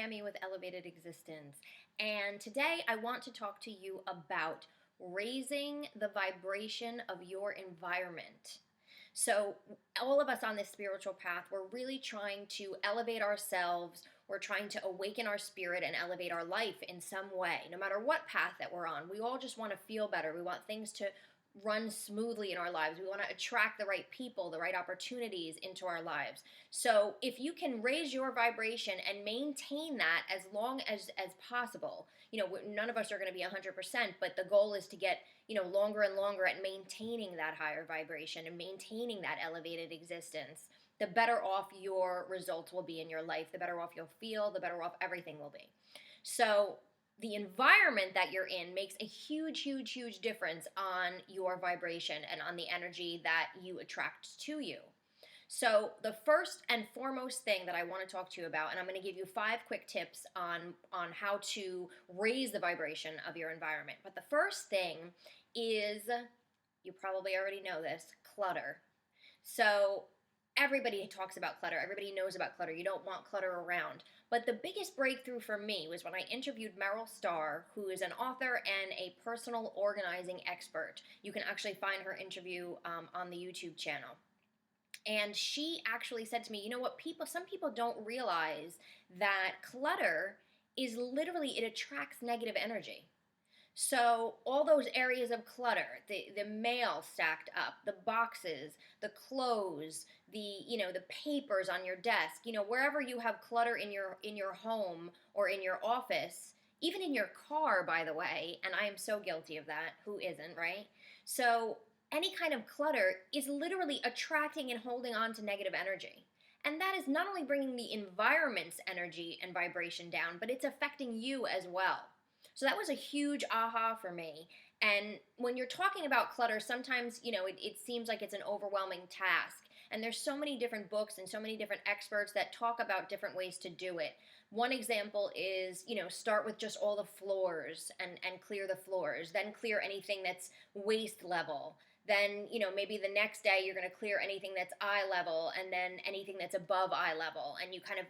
Tammy with Elevated Existence, and today I want to talk to you about raising the vibration of your environment. So, all of us on this spiritual path, we're really trying to elevate ourselves. We're trying to awaken our spirit and elevate our life in some way, no matter what path that we're on. We all just want to feel better. We want things to run smoothly in our lives. We want to attract the right people, the right opportunities into our lives. So if you can raise your vibration and maintain that as long as possible, none of us are going to be 100%, but the goal is to get, longer and longer at maintaining that higher vibration and maintaining that elevated existence. The better off your results will be in your life, the better off you'll feel, the better off everything will be. So the environment that you're in makes a huge, huge, huge difference on your vibration and on the energy that you attract to you. So the first and foremost thing that I want to talk to you about, and I'm going to give you 5 quick tips on how to raise the vibration of your environment. But the first thing is, you probably already know this, clutter. So everybody talks about clutter. Everybody knows about clutter. You don't want clutter around. But the biggest breakthrough for me was when I interviewed Meryl Starr, who is an author and a personal organizing expert. You can actually find her interview on the YouTube channel. And she actually said to me, you know what, some people don't realize that clutter is literally, it attracts negative energy. So all those areas of clutter, the mail stacked up, the boxes, the clothes, the papers on your desk, wherever you have clutter in your home or in your office, even in your car, by the way, and I am so guilty of that. Who isn't, right? So any kind of clutter is literally attracting and holding on to negative energy. And that is not only bringing the environment's energy and vibration down, but it's affecting you as well. So that was a huge aha for me. And when you're talking about clutter, sometimes, it seems like it's an overwhelming task. And there's so many different books and so many different experts that talk about different ways to do it. One example is, start with just all the floors and clear the floors, then clear anything that's waist level. Then, maybe the next day you're going to clear anything that's eye level, and then anything that's above eye level. And you kind of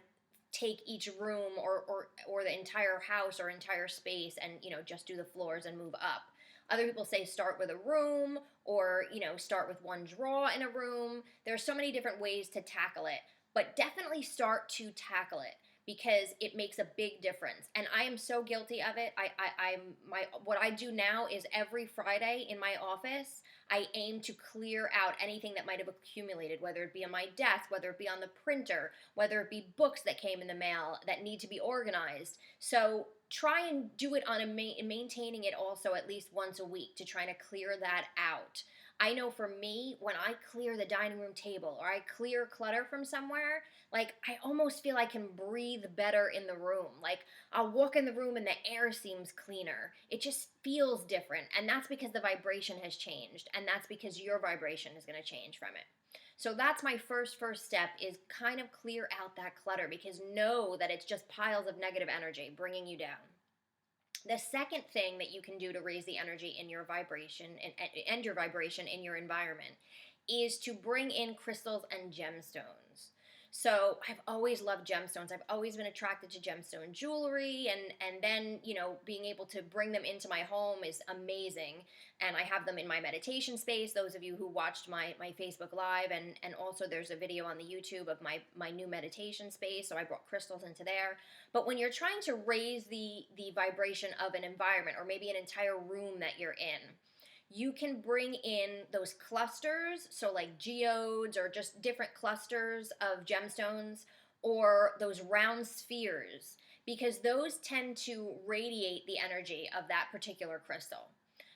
take each room or the entire house or entire space and just do the floors and move up. Other people say start with a room, or start with one drawer in a room. There's so many different ways to tackle it, but definitely start to tackle it, because it makes a big difference. And I am so guilty of it. What I do now is every Friday in my office, I aim to clear out anything that might have accumulated, whether it be on my desk, whether it be on the printer, whether it be books that came in the mail that need to be organized. So try and do it on maintaining it also at least once a week to try to clear that out. I know for me, when I clear the dining room table or I clear clutter from somewhere, like I almost feel I can breathe better in the room. Like I'll walk in the room and the air seems cleaner. It just feels different. And that's because the vibration has changed. And that's because your vibration is going to change from it. So that's my first step, is kind of clear out that clutter, because know that it's just piles of negative energy bringing you down. The second thing that you can do to raise the energy in your vibration and your vibration in your environment is to bring in crystals and gemstones. So I've always loved gemstones. I've always been attracted to gemstone jewelry, and then, being able to bring them into my home is amazing. And I have them in my meditation space, those of you who watched my Facebook Live, and also there's a video on the YouTube of my new meditation space, so I brought crystals into there. But when you're trying to raise the vibration of an environment, or maybe an entire room that you're in, you can bring in those clusters, so like geodes or just different clusters of gemstones, or those round spheres, because those tend to radiate the energy of that particular crystal.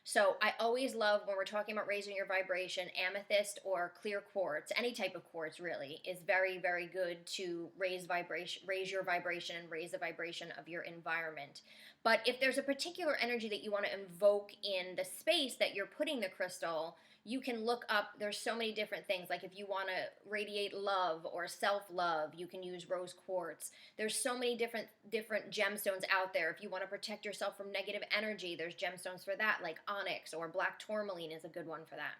So I always love, when we're talking about raising your vibration, amethyst or clear quartz, any type of quartz really, is very, very good to raise your vibration and raise the vibration of your environment. But if there's a particular energy that you want to invoke in the space that you're putting the crystal, you can look up, there's so many different things. Like if you want to radiate love or self-love, you can use rose quartz. There's so many different gemstones out there. If you want to protect yourself from negative energy, there's gemstones for that, like onyx or black tourmaline is a good one for that.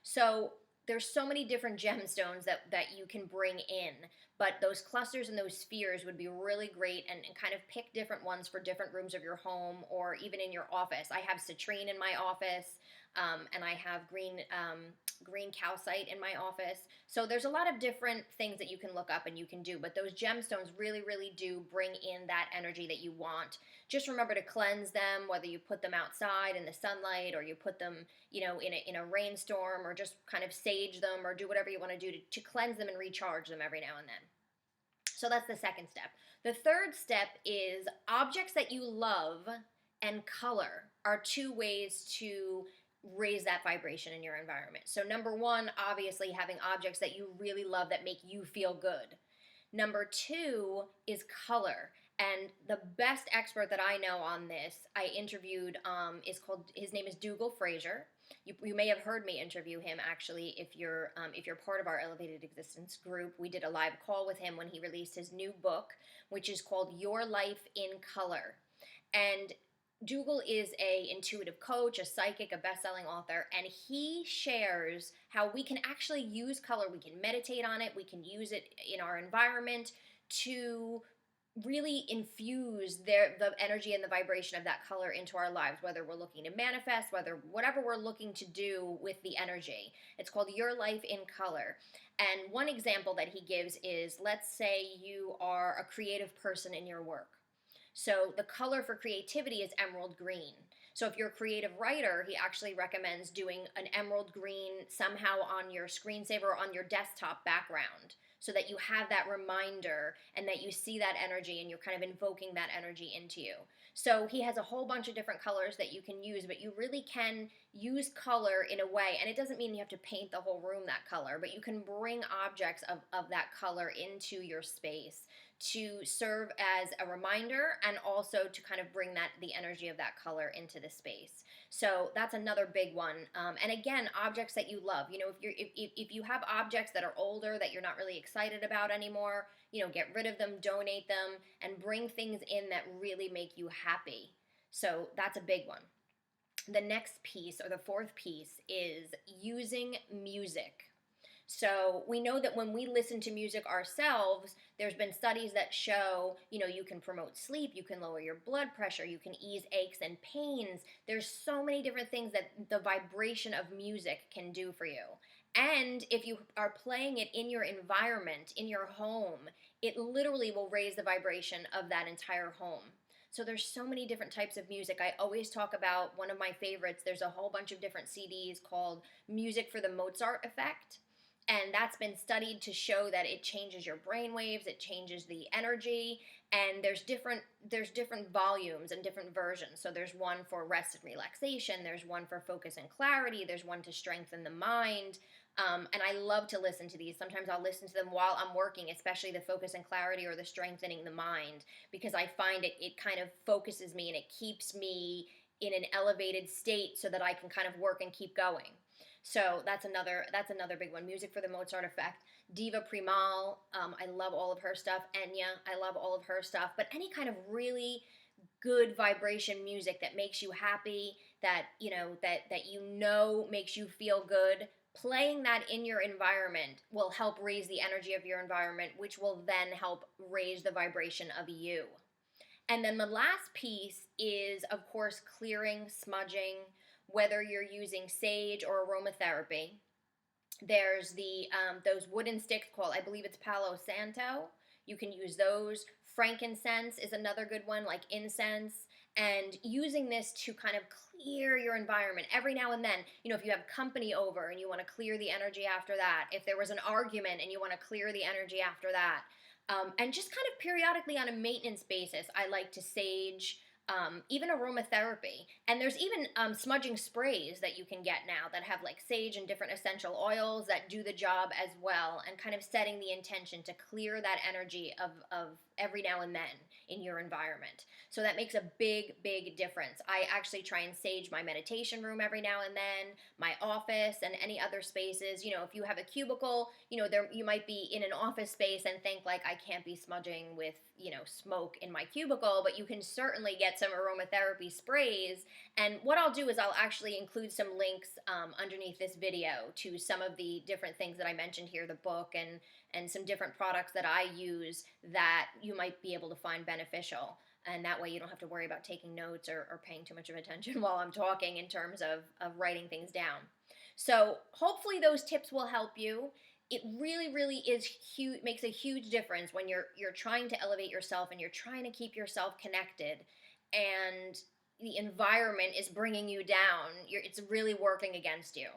So there's so many different gemstones that you can bring in, but those clusters and those spheres would be really great, and kind of pick different ones for different rooms of your home or even in your office. I have citrine in my office, and I have green calcite in my office. So there's a lot of different things that you can look up and you can do, but those gemstones really, really do bring in that energy that you want. Just remember to cleanse them, whether you put them outside in the sunlight or you put them, in a rainstorm, or just kind of sage them, or do whatever you want to do to cleanse them and recharge them every now and then. So that's the second step. The third step is objects that you love and color are two ways to raise that vibration in your environment. So number one, obviously having objects that you really love that make you feel good. Number two is color. And the best expert that I know on this, I interviewed, his name is Dougall, Fraser. You may have heard me interview him, actually, if you're part of our Elevated Existence group. We did a live call with him when he released his new book, which is called Your Life in Color. And Dougall is a intuitive coach, a psychic, a best-selling author, and he shares how we can actually use color. We can meditate on it. We can use it in our environment to really infuse the energy and the vibration of that color into our lives, whether we're looking to manifest, whatever we're looking to do with the energy. It's called Your Life in Color. And one example that he gives is, let's say you are a creative person in your work. So the color for creativity is emerald green. So if you're a creative writer, he actually recommends doing an emerald green somehow on your screensaver or on your desktop background, so that you have that reminder and that you see that energy and you're kind of invoking that energy into you. So he has a whole bunch of different colors that you can use, but you really can use color in a way, and it doesn't mean you have to paint the whole room that color, but you can bring objects of that color into your space to serve as a reminder, and also to kind of bring the energy of that color into the space. So that's another big one. And again, objects that you love. If you have objects that are older that you're not really excited about anymore, get rid of them, donate them, and bring things in that really make you happy. So that's a big one. The next piece, or the fourth piece, is using music. So we know that when we listen to music ourselves, there's been studies that show, you can promote sleep, you can lower your blood pressure, you can ease aches and pains. There's so many different things that the vibration of music can do for you. And if you are playing it in your environment, in your home, it literally will raise the vibration of that entire home. So there's so many different types of music. I always talk about one of my favorites. There's a whole bunch of different CDs called Music for the Mozart Effect. And that's been studied to show that it changes your brain waves, it changes the energy, and there's different volumes and different versions. So there's one for rest and relaxation, there's one for focus and clarity, there's one to strengthen the mind. And I love to listen to these. Sometimes I'll listen to them while I'm working, especially the focus and clarity or the strengthening the mind, because I find it kind of focuses me and it keeps me in an elevated state so that I can kind of work and keep going. So that's another big one. Music for the Mozart Effect. Diva Primal, I love all of her stuff. Enya, I love all of her stuff. But any kind of really good vibration music that makes you happy, that makes you feel good, playing that in your environment will help raise the energy of your environment, which will then help raise the vibration of you. And then the last piece is, of course, clearing, smudging, whether you're using sage or aromatherapy. There's those wooden sticks called, I believe it's Palo Santo. You can use those. Frankincense is another good one, like incense. And using this to kind of clear your environment every now and then. If you have company over and you want to clear the energy after that. If there was an argument and you want to clear the energy after that. And just kind of periodically on a maintenance basis, I like to sage, even aromatherapy. And there's even smudging sprays that you can get now that have like sage and different essential oils that do the job as well, and kind of setting the intention to clear that energy of every now and then. in your environment. So that makes a big, big difference. I actually try and sage my meditation room every now and then, my office, and any other spaces. You know, if you have a cubicle, you know, there you might be in an office space and think like, I can't be smudging with, you know, smoke in my cubicle, but you can certainly get some aromatherapy sprays. And what I'll do is I'll actually include some links underneath this video to some of the different things that I mentioned here, the book, and some different products that I use that you might be able to find beneficial. And that way you don't have to worry about taking notes or paying too much of attention while I'm talking in terms of writing things down. So hopefully those tips will help you. It really, really is huge, makes a huge difference when you're trying to elevate yourself and you're trying to keep yourself connected, and the environment is bringing you down. It's really working against you.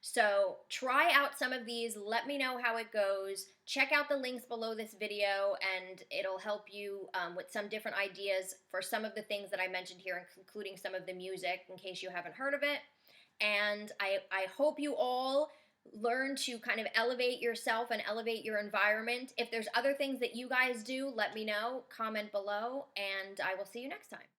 So try out some of these. Let me know how it goes. Check out the links below this video, and it'll help you with some different ideas for some of the things that I mentioned here, including some of the music, in case you haven't heard of it. And I hope you all learn to kind of elevate yourself and elevate your environment. If there's other things that you guys do, let me know. Comment below, and I will see you next time.